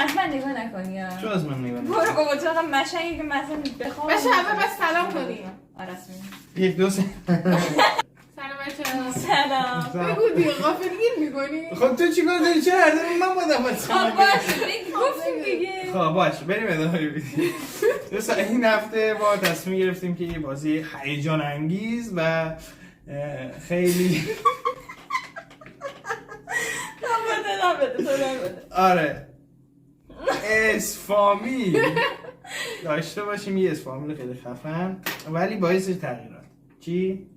حتما نگاه نکنی ها. چون از من نگاه نکنی. برو بابا تو آقا مشنگی که مثلا بخوام بچه همه بس سلام کنیم. رسمی. یک دو سه. سلام بچه. سلام. بگو دیگه غافلگیر میکنی؟ خب تو چیکار داری؟ چرا هر دفعه من باید اول خب باشه بگی گفتیم دیگه. خب باشه بریم ادامه بدیم. دوستان این هفته ما تصمیم گرفتیم که یه بازی هیجان انگیز و خیلی بده. آره اسفامیل داشته باشیم، یه اسفامیل خیلی خفن ولی باعث تغییرات. چی؟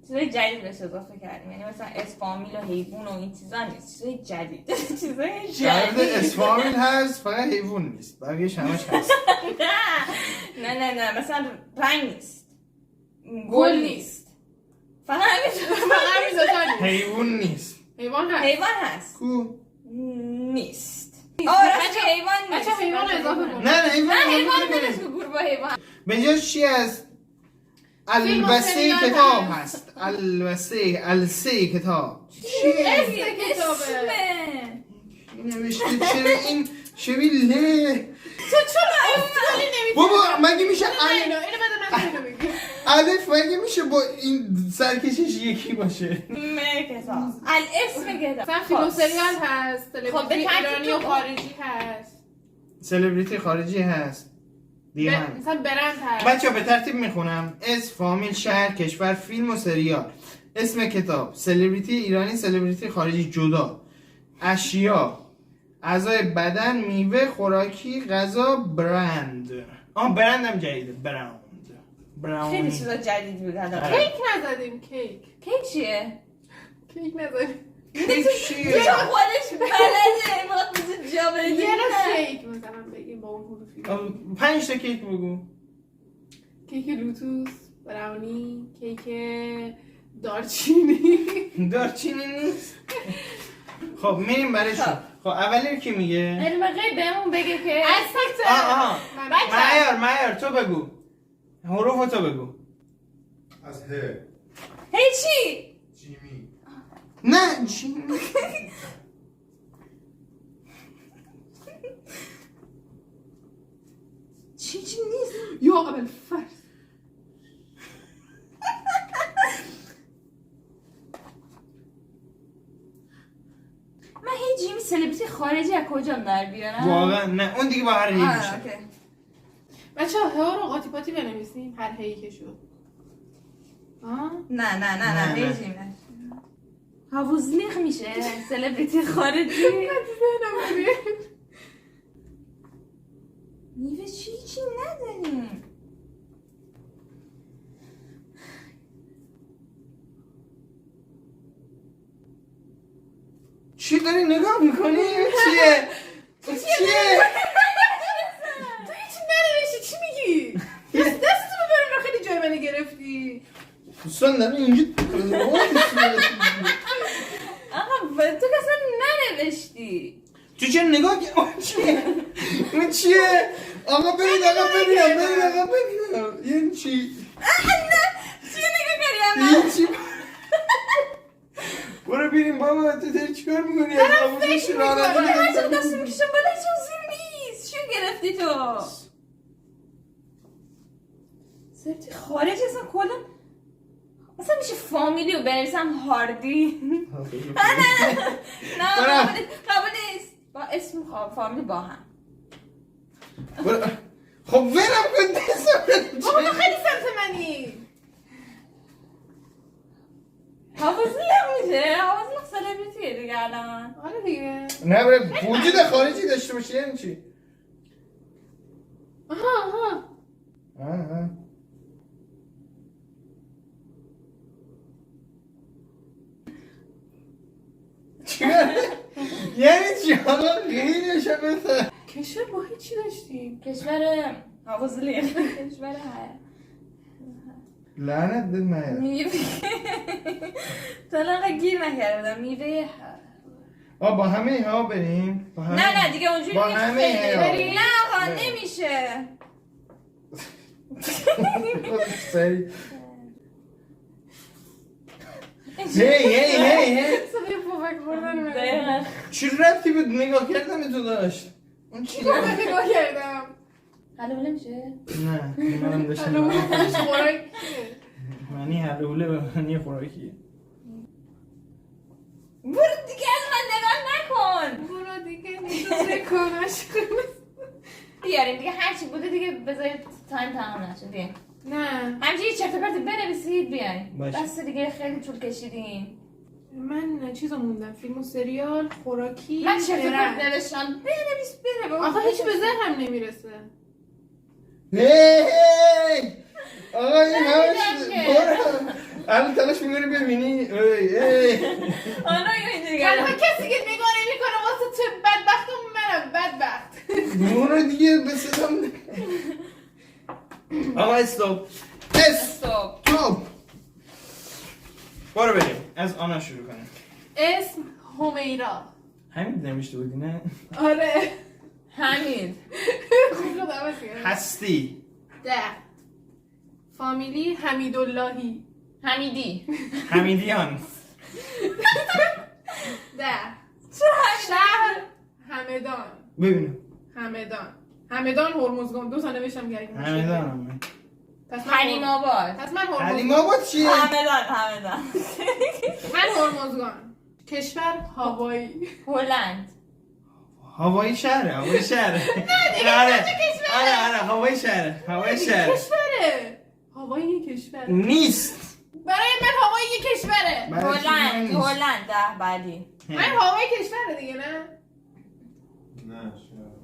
چیزای جدید بهش اضافه کردیم، یعنی مثلا اسفامیل و حیوان و این چیزا نیست، چیزای جدید. چیزای شرط جدید. اسفامیل هست فقط حیوان نیست، بقیه‌اش همش هست. نه مثلا رنگ نیست، گل نیست، فقط همین. حیوان نیست. حیوان هست. حیوان هست کو؟ نیست. آره حیوان نیست. بچه حیوان اضافه کن. نه حیوان حیوان نیست که گروه حیوان. به جاش چی هست؟ البسه کتاب هست. البسه کتاب. اسم کتابه. نوشته چرا این شبیه له؟ تو چون افتالی نمیتونی. بابا مگه میشه اینو بده من اینو بگی. الف مگه میشه با این سرکشش یکی باشه؟ کتاب. الاسم کتاب. مثلا فیلم سریال هست. خب به ایرانی و خارجی هست. سلبریتی خارجی هست. دیگه من مثلا برند هست. بچه به ترتیب میخونم: اسم، فامیل، شهر، کشور، فیلم و سریال، اسم کتاب، سلبریتی ایرانی، سلبریتی خارجی جدا، اشیا، اعضای بدن، میوه، خوراکی، غذا، برند. برند هم جدیده. براون. خیلی چیزا جدید بود الان. کیک نزدیم کیک. کیک چیه؟ کیک نزدیم. کیک چیه؟ تو خودش بلده ما تو جا بدیم. یه نوع کیک مثلا بگیم با اون حروفی. 5 تا کیک بگو. کیک لوتوس، براونی، کیک دارچینی. دارچینی نیست. خب میریم برای شما. خب اولی کی میگه؟ علمقه بهمون بگه که از سکتر. معیار تو بگو. حروف تو بگو. از ه. هیچی. جیمی. نه چی؟ چی نیست. یا قبل فرس. من هیچ جیمی سلبریتی خارجی از کجا در بیارم؟ واقعا نه اون دیگه با هر هی میشه. بچه ها رو قاطی پاتی بنویسیم هر هی که شد. نه هیچ جیمی نه. هاوزلیخ میشه سلبریتی خارجی. میوه چی نداریم. چی داری نگاه میکنی؟ چیه؟ تو هیچی ننوشتی چی میگی؟ دستتو ببرم خیلی جای منو گرفتی. دوستان دارم اینجا آقا تو که اصلا ننوشتی. تو چرا نگاه چیه؟ اون چیه؟ آقا برید این چی؟ چی نگاه کردی این چی؟ برو بریم بابا تو داری چیکار میکنی؟ از آموزش رانندگی هرچه دست میکشم بالا چون نیست. چیو گرفتی تو؟ سلبریتی خارج اصلا کلا اصلا میشه فامیلی و بنویسم هاردی. نه قبول نیست. با اسم فامیلی با هم. خب ولم کن دستم. بابا تو خیلی سمت منی. هاوزلیخ میشه. هاوزلیخ سلبریتیه دیگه الان. آره دیگه. نه بره وجود خارجی داشته باشه یعنی چی؟ آها. یعنی چی؟ آقا خیلی شبه کشور با هیچی داشتیم. کشور هاوزلیخ. کشور لعنت بد مهر. میوه تا الان گیر نکردم. میوه با همه ها بریم؟ نه دیگه اونجوری با نیست. همه بریم. نه آقا نمیشه. سری هی صدای پفک خوردن من. چی ربطی بود نگاه کردن تو داشت؟ اون چی من نگاه کردم حلوله میشه؟ نه منم داشتم الان خوراک معنی حلوله به معنی خوراکیه. برو دیگه از من نگاه نکن. برو دیگه نگاه نکنش بیاریم دیگه هرچی بوده دیگه بذارید تایم تمام نشه دیگه. نه همچنین چرت و پرتی بنویسید بیاین. باشه. بس دیگه خیلی طول کشیدین. من چیزو موندم فیلم و سریال خوراکی من چرت و برنج. پرت نوشتم. بنویس بره بابا. آخه هیچ به ذهنم نمیرسه هی آقا این همش نمی‌دونم برو الان تلاش می‌کنی ببینی ای آنا این دیگه. تنها کسی که نگاه نمی‌کنه واسه تو بدبختم منم بدبخت برو دیگه به صدام آقا استوب استوب. برو بریم از آنا شروع کنیم. اسم همیرا همین نمیشته بودی نه؟ آره حمید. خوب شد عوض کردم. هستی 10 فامیلی حمیداللهی حمیدی. حمیدیان 10 شهر همدان ببینم همدان هرمزگان 2 تا نوشتم گرگ همدانم پس حلیم آباد. من حلیم هرمزگان آباد چیه؟ همدان. من هرمزگان کشور هاوایی هلند. هوایی شهره نه دیگه کشوره آره هوایی شهره کشوره هاوایی یه کشوره نیست برای من هاوایی یه کشوره برای چی هلند. نیست؟ هلند 10 بعدی. من هاوایی کشوره دیگه نه نه شاید.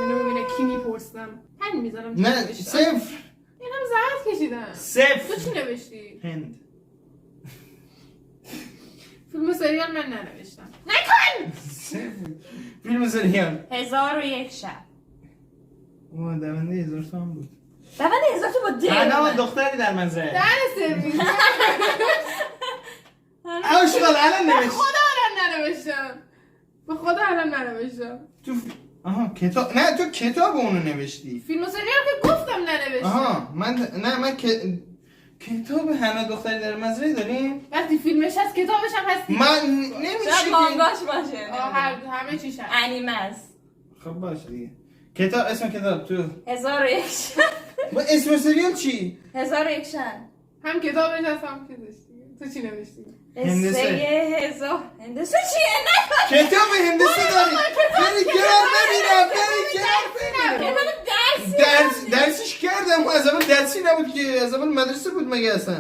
اینو ببینه کی میپرسم همین میذارم نه صفر اینم زحمت کشیدم تو صفر چی نوشتی؟ هند فیلم و سریال من ننوشتم نکن. صفر فیلم سریال 1001 شب. اوه دونده 1000 تومن بود. دونده 1000 تو با الان دل. دختری در منزل در سرویس اشغال الان به نوشت خدا الان ننوشتم به خدا الان ننوشتم تو آها کتاب نه تو کتاب اونو نوشتی. فیلم و سریال که گفتم ننوشتم آها من کتاب حنا دختری در منزل داریم. وقتی فیلمش هست کتابش هم هست دیگه. من نمیشه شاید مانگاش باشه. همه چیش هست انیمه است. خب باشه دیگه کتاب اسم کتاب تو 1001 شب. با اسم سریال چی؟ 1001 شب. هم کتابش هست هم چیزش دیگه تو چی نوشتی؟ هندسه. هندسه چیه؟ نکن. کتاب هندسه داری بری کنار ببینم بری کنار ببینم درسی درسش کردم از اول درسی نبود که از اول مدرسه بود مگه اصلا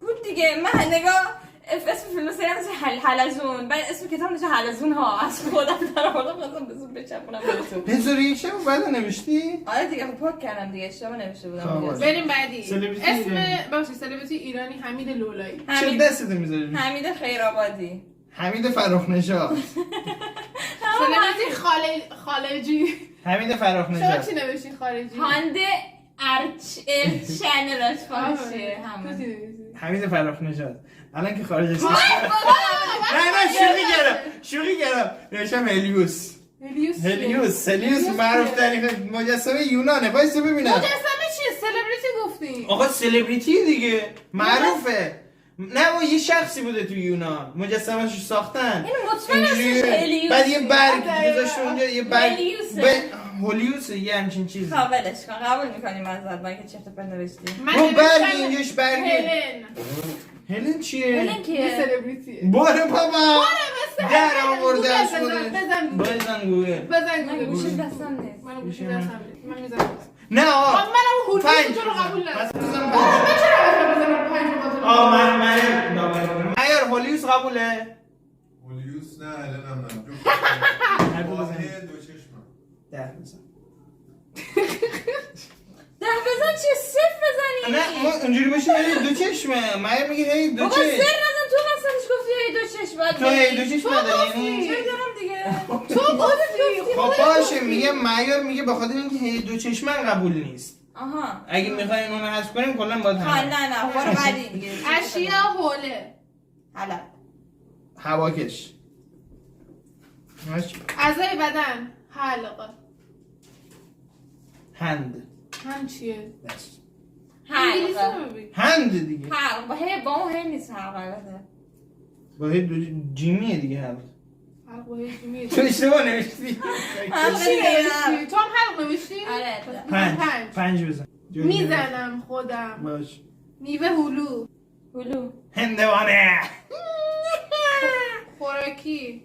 بود دیگه. من نگاه اسم فیلم سری هم حلزون. بعد اسم کتاب نشه حلزون ها. از خودم در آوردم خواستم بزن بچپونم بهتون. 1001 شب بعد نوشتی؟ آره دیگه پاک کردم دیگه. اشتباه نوشته خب، بودم. باشه. بریم بعدی سلبریتی اسم ایرانی. باشی سلبریتی ایرانی حمید لولایی چه دستتو میذاری؟ حمید خیرآبادی. حمید فرخ نژاد سلبریتی خارجی حمید فرخ شما نژاد چی نوشتی خارجی؟ هانده چنل باشه تو چی همه. نوشتی؟ حمید فرخ نژاد الان که خارج از وای کشور بابا. نه شوخی کردم نوشتم هلیوس هلیوس معروف ترین مجسمه یونانه وایسا ببینم مجسمه چیه؟ سلبریتی گفتی آقا سلبریتی دیگه معروفه نه اون یه شخصی بوده تو یونان مجسمه‌شو ساختن این مطمئن اینجوری. اسمش هلیوسه. بعد یه برگ دقیقاً. گذاشته اونجا یه برگ هلیوسه. هلیوسه یه همچین چیزی قابلش کن. قبول میکنیم ازت با اینکه چرت و پرت نوشتی. من اون برگ نوشتم اینجاش برگ هلن هلن چیه؟ هلن یه کیه؟ سلبریتیه باره بابا در هلن. آورده از بزن، خودش بزن گوگل. بزن گوگل بزن من گوگل. گوشش دستم نیست. من گوشی دستم نیست. من میزنم نه آقا منم اون پنج هلوی تو رو قبول بزن. ندارم پس بزن آه، پنج. من چرا بزنم 5 بزنم آه من معیار هلیوس قبوله هولیوس نه الان هم هر دو نه بزن. واحد دو چشمم 10 بزن 10 بزن چیه؟ 0 بزنی. نه ما اونجوری باشه هی دو چشمه معیار میگه هی دو بابا چشم 0 نزن. تو مثلش گفتی هی دو چشم باید تو هی بری. دو چشم تو نداری گفتی. یعنی چه دارم دیگه. تو گفتی خب باشه میگه معیار میگه به خاطر اینکه هی دو چشمن قبول نیست آها. اگه میخواین اونو حذف کنیم کلا باید ها هم نه برو بعدی دیگه. اشیا حوله حالا هواکش اعضای بدن حلق هند هم چیه؟ بس. انگلیسی حلقه. رو بگی هند دیگه حلق با هی با اون هی نیست حلقه البته. با هی دو جیمیه دیگه هند حلق با هیچی میره. تو اشتباه نوشتی. چی نوشتی؟ تو هم حلق نوشتی؟ آره. پنج بزن. میزنم خودم. باش. میوه هلو. هلو. هندوانه. خوراکی.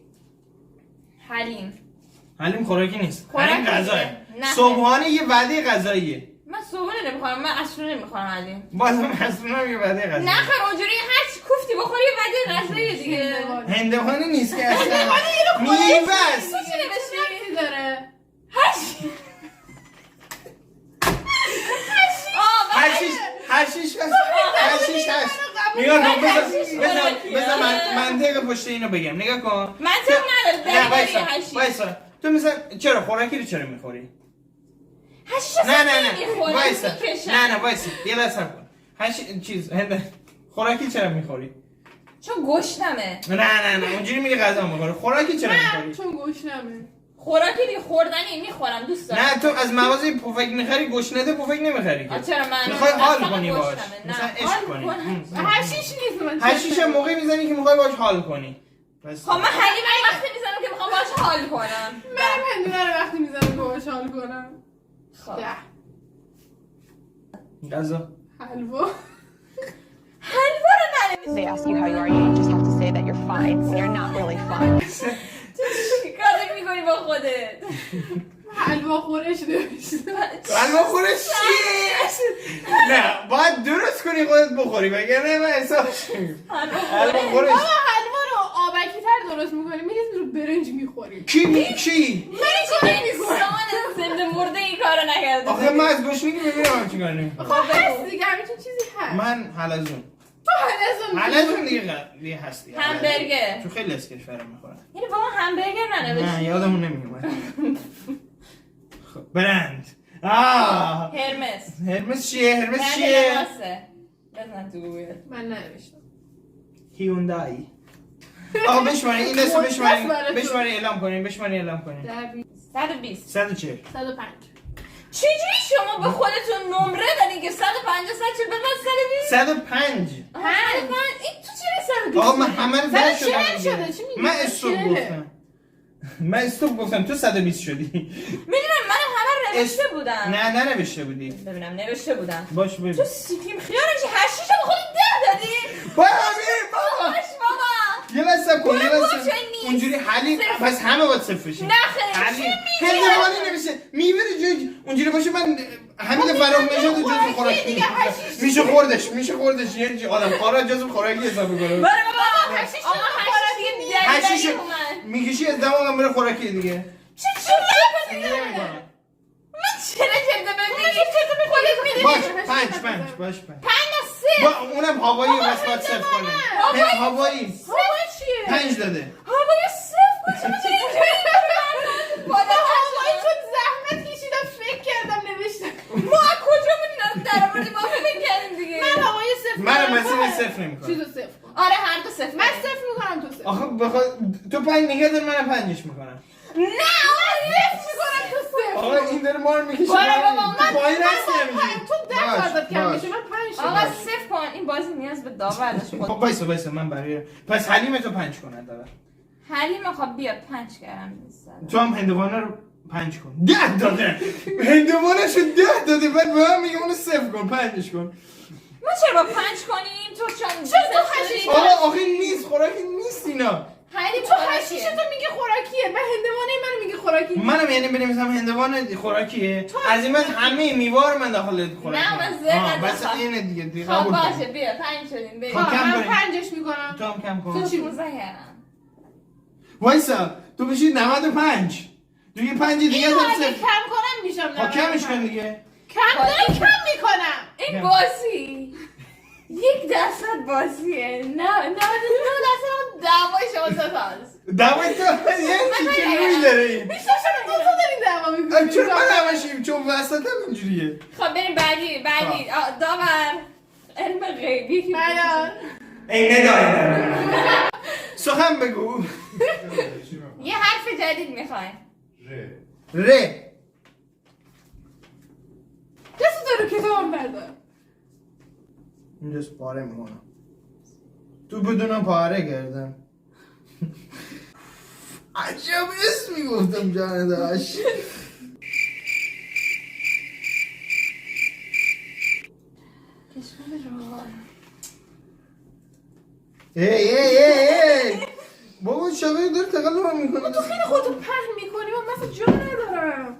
حلیم خوراکی نیست. خوراکی حلیم غذاه. نه. صبحانه یه وعده غذاییه. من صبحونه نمیخورم، من عصرونه نمیخورم حلیم. بازم اصلا یه وعده غذایی. نه خیر اونجوری هر چی کوفتی بخوری یه وعده غذایی دیگه. هندوانه نیست که اصلا. میوه است. تو چی نوشتی؟ داره. هشیش هست. نگاه کن بذار منطق پشت اینو بگم. نگاه کن. منطق نداره. نه وایسا. تو مثلا چرا خوراکی رو چرا میخوری؟ هشیش نه وایسا. نه وایسا. یه لحظه کن. خوراکی چرا میخوری؟ چون گشنمه. نه اونجوری میگه غذا میخوری. خوراکی چرا میخوری؟ نه چون گشنمه. خوراکی دیگه خوردنی میخورم دوست دارم. نه تو از مغازه پفک میخری گشنده پفک نمیخری که. چرا من میخوای حال کنی باش. مثلا عشق کنی. هشیش نیست من. هشیش موقعی میزنی که میخوای باش حال کنی. بس. خب من حلیم وقتی میزنم که میخوام باهاش حال کنم. من هندونه رو وقتی میزنم که باهاش حال کنم. خب غذا. حلوا. حلوا رو ننویسی. They ask you how you are, you just have to say that you're fine when you're not really fine. تو چی کار میکنی با خودت؟ حلوا خورش نوشتم. حلوا خورش چیه؟ نه باید درست کنی خودت بخوری وگرنه من حسابش میگم. حلوا خورش. بابا حلوا رو آبکی تر درست میکنی میریزی رو برنج میخوری. کی؟ من این کار نمیکنم. انسان زنده مرده این کارو نکرده. آخه من از گشنگی ببینم چی کار نمیکنم. خب هست دیگه همچین چیزی هست. من حلزون. تو حلزون دیگه هست دیگه. همبرگر. تو خیلی از کشورم میخورن. یعنی با ما همبرگر ننوشتی؟ نه یادمون نمیومد. خب برند. هرمس چیه؟ بزن تو گوگل. من ننوشتم. هیوندای. آقا بشمارین این دستو بشمارین اعلام کنین 120 140 105. چجوری شما به خودتون نمره دادین که 150 140 به من 105 این تو چرا 120 آقا من همه رو زد 140 شدم شده چی میگی؟ من استوب گفتم تو 120 شدی میدونم من همه رو نوشته بودم نه ننوشته بودی ببینم نوشته بودم باش ببین تو سیپیم خیارش 8 رو خودت 10 دادی بابا باش بابا یه لحظه کن اونجوری حلی پس همه باید صفر بشین نه خیلی هندوانه نمیشه میوه اونجوری باشه من همین فرام نشد جزو خوراکی میشه خوردش یه آدم خارا جزو خوراکی حساب میکنه بابا هشیش میکشی از دماغم بره خوراکی دیگه چه من چرا جلده ببینی خودت میدونی باش 5 5 با اونم هوایی بس باید صفر کنه هوایی 5 داده هوایی صفر کنه هوایی چون زحمت کشیدم فکر کردم نوشتم ما کجا میدونم در آوردیم ما فکر کردیم دیگه من هوایی صفر من مسیر صفر نمیکنم چیزو صفر آره هر دو صفر من صفر میکنم تو صفر آخه تو 5 نگه دار منم 5ش میکنم نه صفر میکنم تو صفر آقا این داره ما رو میکشه بابا پایین هستی تو 10 آزاد کم میشه من 5 آقا صفر کن این بازی نیاز به داور داشت خود وایسا من برای پس حلیم تو 5 کن داور حلیم خب بیا 5 کردم تو هم هندوانه رو 5 کن 10 داده هندوانه شو 10 داده بعد به من میگه اونو صفر کن 5ش کن ما چرا با 5 کنیم تو چون آقا آخه نیست خوراکی نیست اینا حلیم تو هشیش تو میگه خوراکیه و هندوانه منو میگه خوراکی منم یعنی بنویسم هندوانه خوراکیه از این من همه میوه رو من داخل خوراکی نه من زرد بس اینه دیگه خب باشه بیا 5 شدیم بیا من 5ش میکنم تو هم کم کن تو چی 15 کردم وایسا تو بشید 95 تو یه 5 دیگه اینو داد اگه صفر کم کنم میشم خب کمش کن دیگه کم دارم کم میکنم این بازی 1% بازیه نه 99% دعوای شما ستاست دعوای تو یعنی چی روی داره این بیشتر شما دو تا دارین دعوا میکنید چون من همشیم چون وسط هم اینجوریه خب بریم بعدی داور علم غیبی که بیان اینه داره سخن بگو یه حرف جدید میخوایم ر دستو دارو کتاب بردار اینجاست پاره میکنم تو بدونم پاره کردم عجب اسمی گفتم جان داشت. ای بابا شبیه داره تقلب هم میکنه. تو خیلی خودتو پهن میکنی من مثلا جا ندارم.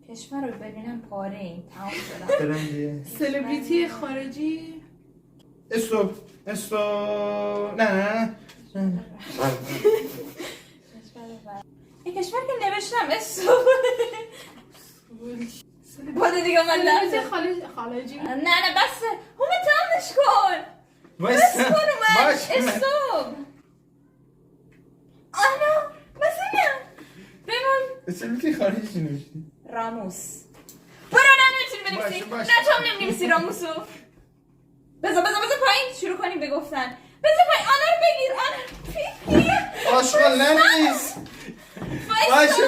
کشور رو ببینم پاره این تمام شدم. برم دیگه. سلبریتی خارجی. استوب نه این کشور که نوشتم اسم بوده دیگه من سلبریتی لحظه خارجی. نه بسه همه تمامش کن بس وایسا. کن اومد باش من. استوب آنا بس نه بمون اسمی خارجی چی نوشتی؟ راموس برو نمیتونی بنویسی باشه، باشه. نه تو هم نمی‌نویسی راموسو بذار پایین شروع کنیم بگفتن بذار پایین آنا رو بگیر آشغال ننویس.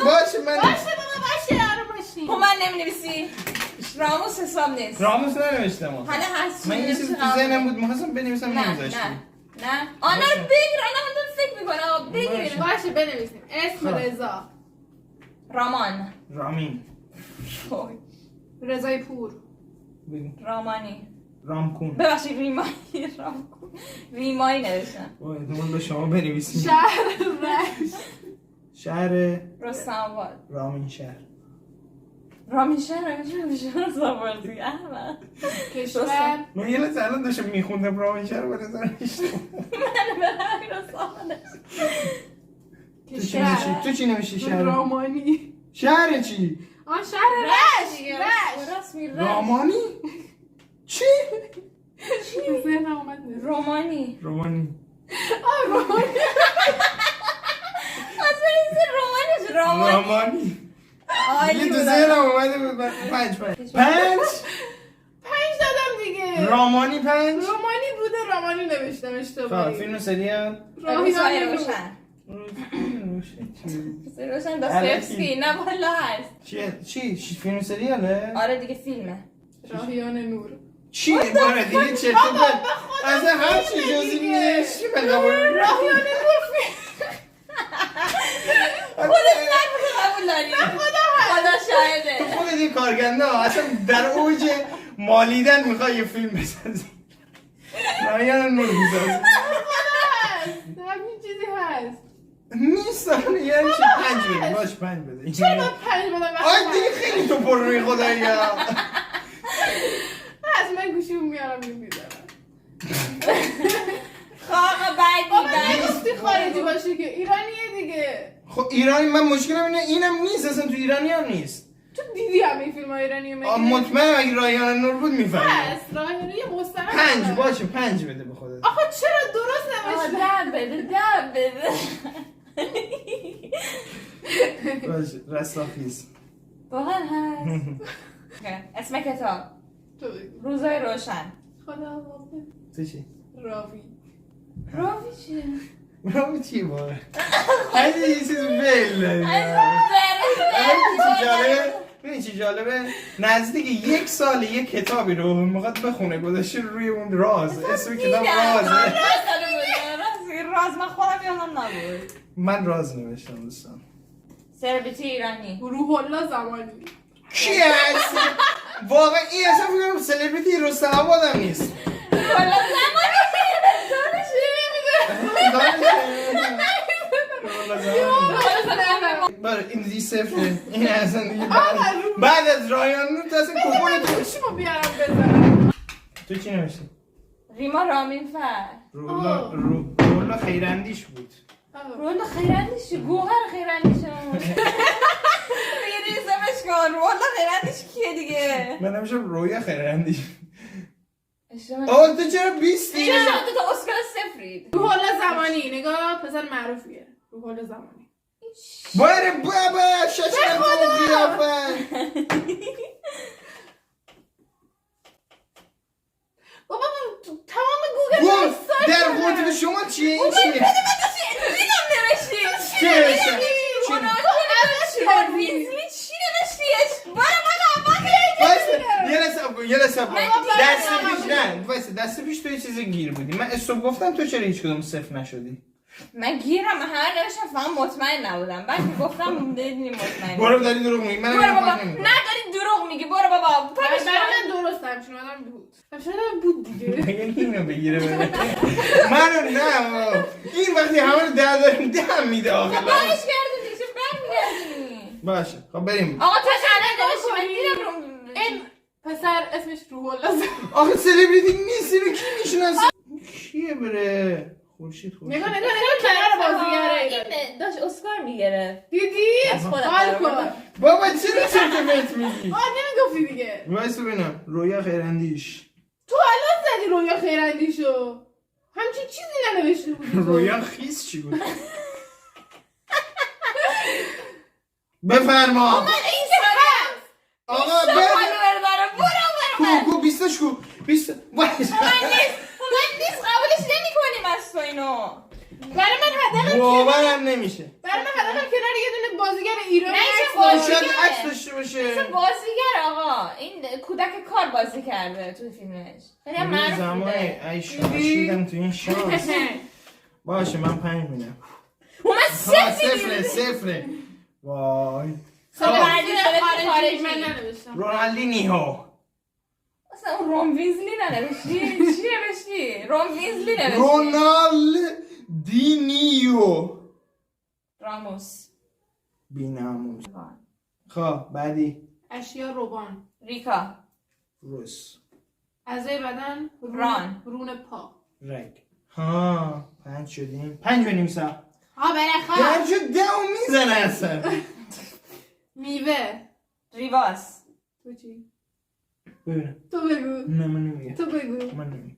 باشه من باشه بابا باشه آروم باشین. خب من نمی‌نویسی راموس حساب نیست راموس ننوشتم آخه. حالا هست من یه چیزی تو ذهنم بود می‌خواستم بنویسم نه نمیذاشتی. آنا رو باشه. بگیر آنا من دارم فکر میکنم بگیر باشه بنویسیم اسم خب. رضا. رامان رامین. رضای پور. بگو. رامانی رامکون. ببخشید ریمایی نوشتم وای احتمال به شما بنویسیم. شهر رشت. شهر رستم آباد رامین شهر. رامین شهر رستم آباد دیگه احمد کشور. من یه لحظه الان داشتم میخوندم رامین شهر و نظر نشتم. من برای رستم آباد تو چی نوشتی شهر؟ رامانی. شهر چی؟ آن شهر رشت. رامانی؟ چی؟ به ذهنم اومد نه. رومانی رومانی. رامانی. اصلا رومانی رامانی. عالی یه تو بود. ذهنم اومده بود. پنج دادم دیگه. رامانی پنج. رومانی بوده رامانی نوشتم خب اشتباهی. فیلم و سریال روزهای راهیان روشن چی؟ روشن داستایفسکی نه والا هست چی فیلم و سریاله؟ آره دیگه فیلمه راهیان نور. چی باره دیگه چه تو اصلا هر چی جزی نیست چی به قبول راهیان نور خودت نکنه قبول داری خدا شاهده خود این کارگنده ها اصلا در اوج مالیدن میخوای یه فیلم بسازی رایان نور میسازی همین چیزی هست. نیست یعنی چی پنج بده باش پنج بده چرا من 5 بدم آی دیگه خیلی تو پر روی خدایی ها از من گوشیمو میارم میذارم. خواه بعدی گفتی خارجی باشه که ایرانیه دیگه. خب ایرانی من مشکلم اینه اینم نیست اصلا تو ایرانی هم نیست تو دیدی همه فیلم های ایرانی مگه؟ مطمئنم اگه رایان نور بود میفهمی هست راهیان یه مستند. پنج باشه پنج بده به خودت آخه چرا درست نوشته؟ دم بده باشه رستاخیز واقعا هست اسم کتاب تو بگو. روزای روشن خدا حافظ. تو چی؟ راوی. راوی چیه؟ راوی چی باره؟ هیدی یه چیز بل داری ببین چی جالبه نزدیک 1 سال یه کتابی رو میخواد بخونه گذاشته روی اون راز اسم کتاب رازه راز من خودم یادم نبود من راز نوشتم دوستان سلبریتی ایرانی روح الله زمانی. کی هست؟ واقعا این اصلا فکر کنم سلبریتی رستم آباد هم نیست والا زمانی بله این دیگه صفره این اصلا دیگه بعد از رایان نور تو اصلا کپون تو گوشیمو بیارم بزنم. تو چی نوشتی؟ ریما رامین فر رولا خیراندیش بود رولا خیراندیش گوهر خیراندیش یه ریزمش کن رولا خیراندیش کیه دیگه من نمیشم رویا خیراندیش اشتباه آه تو چرا بیستی؟ چرا شما دو تا اسکار صفرید روح الله زمانی نگاه پسر معروفیه. روح الله زمانی. باره بابا ششم تو قیافه بابا تمام گوگل گفت در قطب شما چیه این چیه؟ دیدم نوشتی چی نوشتم؟ ویزلی چی نوشتیش؟ بارا بایسته یه لحظه اب کن یه لحظه دست پیش نه وایسا دست پیش تو یه چیزی گیر بودی من استوب گفتم تو چرا هیچ کدوم صفر نشدی من گیرم همه نوشتم فقط مطمئن نبودم بعد گفتم دیدی مطمئن برو داری دروغ میگی من برو بابا نه داری دروغ میگی برو بابا برای من درستم چون آدم بود بود دیگه مگه اینو بگیره بره منو نه بابا. این وقتی همه رو ده داریم ده میده آخه بارش کردی دیگه برمیگردی باشه خب بریم آقا تو الان نوشتی من دیدم رو این پسر اسمش روح الله آخه سلبریتی نیست اینو کی میشناسه کیه بره خورشید نگاه کنار بازیگره این داشت اسکار میگرفت دیدی؟ از خودم حال برام. کن بابا چرا چرت و پرت میگی نمیگفتی دیگه وایس ببینم رویا خیراندیش تو الان زدی رویا خیراندیشو همچین چیزی ننوشته بودی تو. رویا خیس چی بود بفرما این که هست آقا تو بر فالوور داره برو کو 20 کو 20 وایس من نیست قبولش نمی کنیم از تو اینو برای من حداقل باورم نمیشه برای من حداقل کنار یه دونه بازیگر ایرانی نه، عکس چه بازی- باشه. شاید بازیگره. عکس داشته باشه بازیگر آقا این کودک کار بازی کرده تو فیلمش خیلی هم اون معروف زمان بوده ای شاشیدم تو این شانس باشه من 5 میدم من صفره وای خب بعدی شده خارجی خارجی من ننوشتم رونالدینیو اصلا اون روم ویزلی ننوشتی چی نوشتی؟ روم ویزلی نوشتی رونالدینیو راموس بیناموس خب بعدی اشیا روبان ریکا روس اعضای بدن ران. رون پا رگ ها 5 شدیم 5 بنویسم ها برخواه درجا 10 میزنه اصلا میوه ریواس تو چی؟ ببینم تو بگو نه من نمیگم تو بگو من نمیگم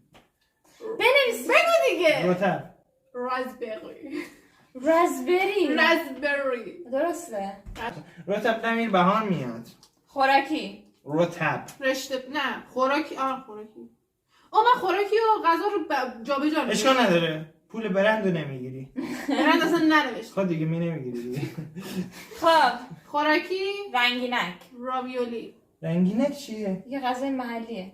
بنویس بگو دیگه روتر رازبری رازبری رازبری درسته رتب نمیر بهار میاد خوراکی رتب رشته نه خوراکی خوراکی من خوراکی و غذا رو جابجا اشکال نداره پول برند رو نمیگیری برند اصلا ننوشت خود دیگه می نمیگیری دیگه خب خوراکی رنگینک راویولی رنگینک چیه؟ یه غذای محلیه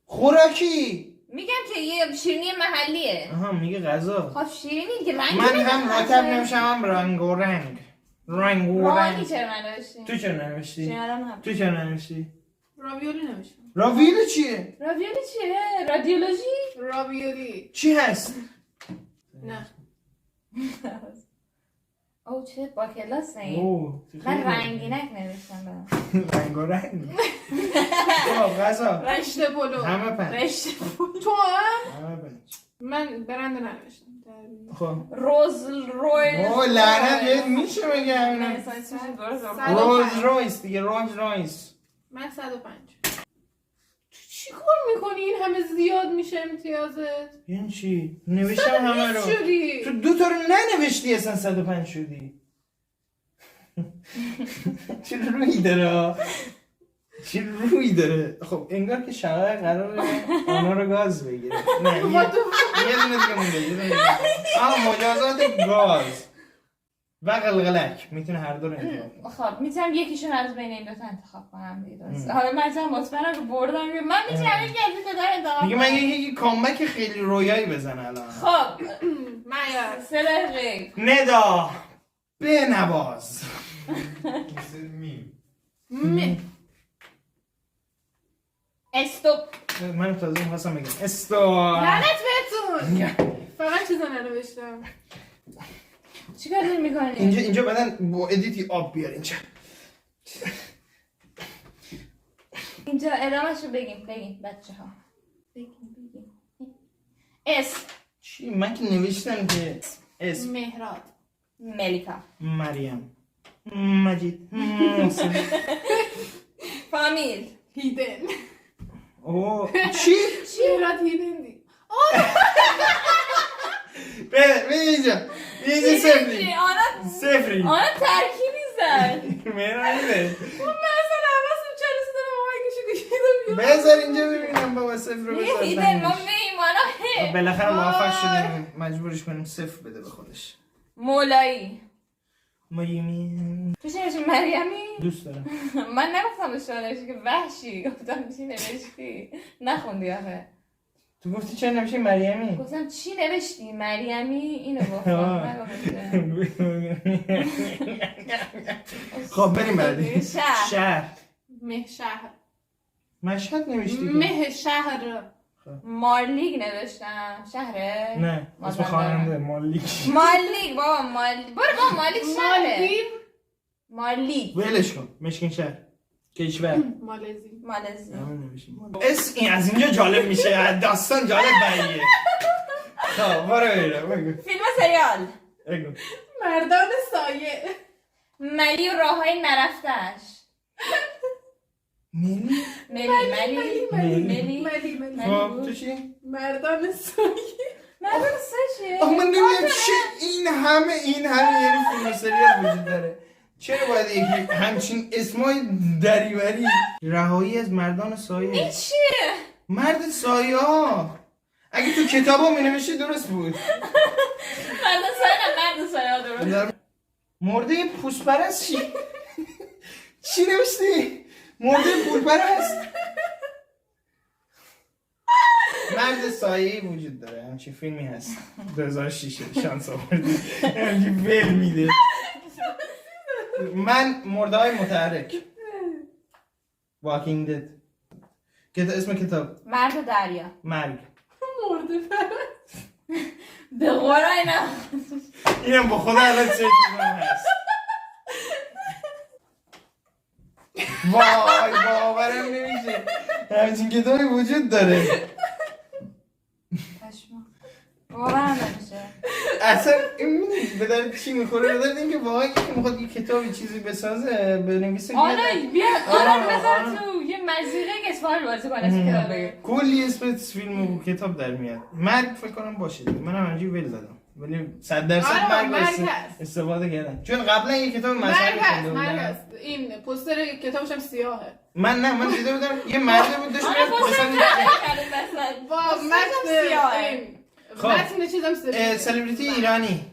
خوراکی میگم که یه شیرینی محلیه آها میگه غذا خب شیرینی که رنگی من هم رتب نمیشم هم رنگ و رنگ رنگ و رانی رنگ چرا ننوشتی؟ تو چرا ننوشتی؟ شنیدم هم تو چرا ننوشتی؟ راویولی نوشتم راویل چیه؟ رادیولی چیه؟ رادیولوژی؟ راویولی چی هست؟ نه او چه با کلاس این اوه من رنگینک نوشتم رنگ و رنگ خب غذا رشته پلو همه 5 رشته تو هم همه 5 من برند ننوشتم خب روز رویز اوه لعنت بهت میشه بگم نه اصلا اسمش درست رولز رویس دیگه رولز رویس من 105 تو چی کار میکنی این همه زیاد میشه امتیازت یعنی چی؟ نوشتم همه رو شدی تو 2 تا رو ننوشتی اصلا 105 شدی چه روی داره چه روی داره خب انگار که شقایق قراره اونا رو گاز بگیره نه یه دونه دیگه مونده یه دونه دیگه مجازات گاز و قلقلک میتونه هر دو رو انتخاب کنه خب میتونم یکیشون از بین این دوتا انتخاب کنم دیگه درست حالا من چند مطمئنم که بردم من میتونم یکی از این دوتا رو انتخاب دیگه من یکی کامبک خیلی رویایی بزنه الان خب معیار 3 دقیقه ندا بنواز مثل میم استوب من تازه میخواستم بگم استو لعنت بهتون فقط چیزا ننوشتم چیکار داری میکنی؟ اینجا بدن با ادیتی آب بیار اینجا ادامهش رو بگیم بچه ها بگیم اسم چی من که نوشتم که اسم مهراد ملیکا مریم مجید محسن فامیل هیدن اوه چی؟ مهراد هیدن دی به اینجا صفری صفری آنا ترکیبی زد مهران میده من اصلا حواسم چرا دارم آهنگشو گوشیدم بذار اینجا ببینم بابا صفر رو بذار هیدن ما میمانا بالاخره موفق شدیم مجبورش کنیم صفر بده به خودش مولایی میمی تو چی نوشتی مریمی؟ دوست دارم. من نگفتم به شانشی که وحشی گفتم چی نوشتی نخوندی آخه تو گفتی چرا نمیشه مریمی؟ گفتم چی نوشتی مریمی اینو گفتم نگفتم. خب بریم بعدی. شهر مه شهر مشهد نوشتی که؟ مه شهر مارلیگ نوشتم شهره؟ نه اسم خواننده مالک. مارلیگ بابا مارلیگ برو بابا مارلیگ شهره مالدیو مارلیگ ولش کن مشکین شهر کشور مالزی مالزی این از اینجا جالب میشه داستان جالب باییه. خب برو بگو فیلم و سریال بگو مردان سایه ملی و راه های نرفتش ملی؟ ملی خب تو چی؟ مردان سایه مردم سشه آخه من نمیدونم چه این همه یعنی فیلم و سریال وجود داره چرا باید یکی همچین اسمای دریوری رهایی از مردان سایه این چیه؟ مرد سایه ها اگه تو کتاب ها می نوشتی درست بود مرد سایه درست مرده پوست پرست چی نوشتی؟ مرده پول پرست مرد سایه‌ای وجود داره همچین فیلمی هست 2006 شانس آوردی همچین ول میده من مرده های متحرک Walking Dead اسم کتاب مرد و دریا مرگ مرده پرست به قرآن اینا اینم با خدا الان سرچ میکنم هست وای باورم نمیشه همچین کتابی وجود داره باورم نمیشه اصلا این به درد چی میخوره به درد اینکه واقعا یکی میخواد یه کتابی چیزی بسازه بنویسه آره بیا آره آره. بذار تو یه مزیقه که اسفال بازی کنه اسم کتاب بگه کلی اسم فیلم و کتاب در میاد مرگ فکر کنم باشه من هم همینجوری ول زدم ولی 100% آره، مرگ مرگ هست. استفاده کردم چون قبلا یه کتاب مذهبی خونده مرگ بودم هست این پوستر کتابش هم سیاهه من دیده بودم یه مرد بود داشت آره میرفت پوستر مثلا با سیاهه. این خب. متن چیزم سلبریتی ایرانی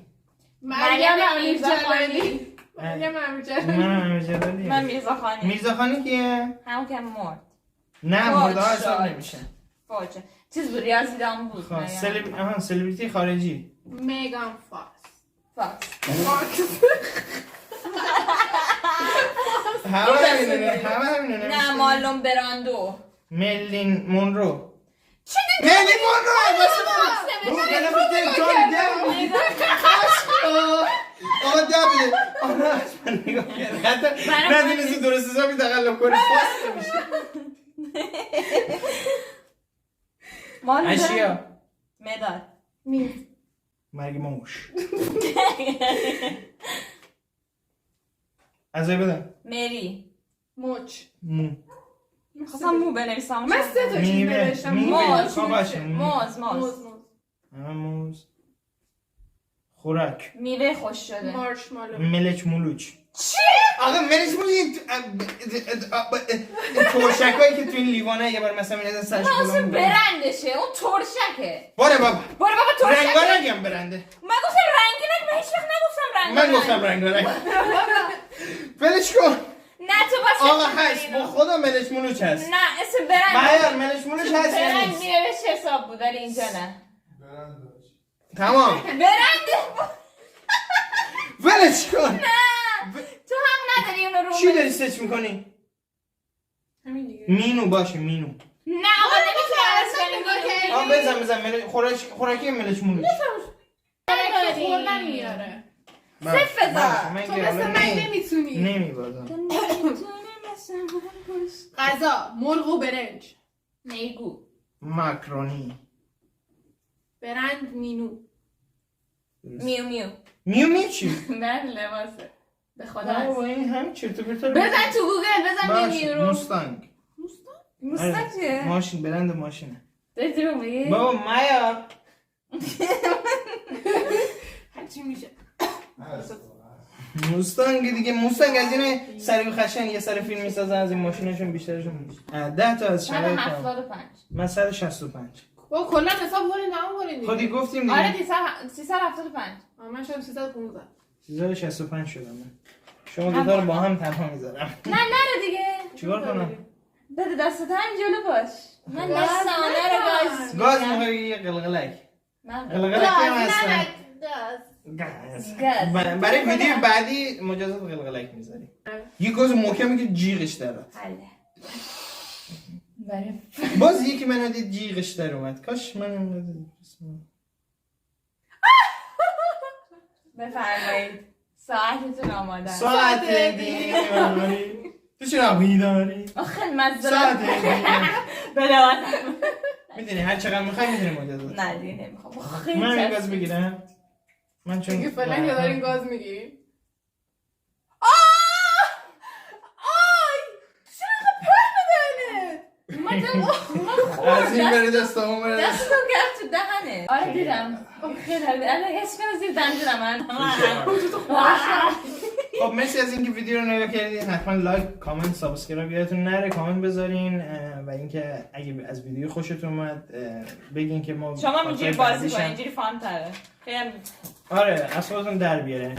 مریم امیرجلالی. مریم امیرجلالی من امیرجلالی من میرزا خانی میرزا خانی کیه؟ همون که مرد نه فوج مرده ها حساب شد. نمیشن فوجه چیز بود ریاضی دام بود خب سلبریتی خارجی میگان فاکس فاکس همه همینونه نه مالون براندو ملین مونرو چی ملین مونرو بابا کلم بده جان دم آقا دبله آقا من نگاه کردم حتی ندونستی درست حسابی تقلب کنی فاست نمیشه اشیا مداد مرگ موش ازای بدم مری موچ مو خواستم مو بنویسم من سه تا چیز میوه نوشتم میوه موز خب باشه موز موز خوراک میوه خوش شده مارشمالو ملچ مولوچ چی؟ آقا ملچ مولوچ ترشک هایی که تو این لیوانه یه بار مثلا میرزن سرش اصلا بلند برندشه اون ترشکه باره بابا ترشکه رنگا نگم برنده من گفتم رنگی نگم هیچ وقت نگفتم رنگی من گفتم رنگا نگم ولش کن نه تو باشه آقا هست با خدا ملچ مولوچ هست نه اسم برند معیار ملچ مولوچ هست یا برند نیست میوهش حساب بود ولی اینجا نه تمام برند ولش کن تو هم نداری اونو رو چی داری سرچ میکنی؟ همین دیگه مینو باشه مینو نه آقا نمیتونی آقا بزن خوراکی ملچ مولوچ خوردن میاره صفر بذار. تو مثل من نمیتونی نمیبازم غذا مرغ و برنج نیگو ماکرونی برنج مینو میو میو میو چی؟ برند لباسه به خدا با این همین چرت و پرتا بزن تو گوگل بزن میو رو موستانگ موستانگ چیه؟ ماشین برند ماشینه داری درو میگی؟ بابا مایا هرچی میشه موستانگ دیگه موستانگ از اینه سریع و خشن یه سر فیلم میسازن از این ماشینشون بیشترشون میشه 10 تا از شرایط 175 من 165 با کلا حساب کنید نمون کنید خودی گفتیم آره دیگه 375 من شدم 315 چیزای 65 شدم من. شما دوتا رو با هم تنها میذارم. نه نره دیگه. چیکار کنم؟ بده دستت هم جلو باش. من دستانه رو گاز. گاز میخوای یه قلقلک. من قلقلک هم هستن. گاز. گاز. برای ویدیو بعدی مجازات قلقلک میذاری. یه گاز محکمی که جیغش در اومد. حله. برای باز یکی منو دید جیغش در اومد. کاش من بفرمایید. ساعتتون آماده است. ساعت دیگه تو چرا بیداری؟ آخه مزدلت. ساعت دیگه بله میدونی هر چقدر میخوای میدونی مجازات. نه دیگه نمیخوام. خیلی من این چسب. گاز بگیرم. من چون دیگه فعلا که دارین گاز میگیریم. از این بره دست اون بره دست. دستو کرد تو دهنه. آره دیدم. خیلی حالی. الان حس کنم زیر دندونم من. خب مرسی از اینکه ویدیو رو نگاه کردید. حتما لایک، کامنت، سابسکرایب یادتون نره. کامنت بذارین و اینکه اگه از ویدیو خوشتون اومد بگین که ما شما اینجوری بازی کنید، بعدیشم- اینجوری فان تره. خیلی آره از خودتون در بیاره.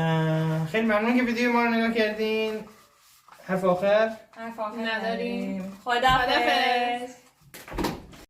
خیلی ممنون که ویدیو ما رو نگاه کردین. حرف آخر حرف آخر نداریم. خداحافظ.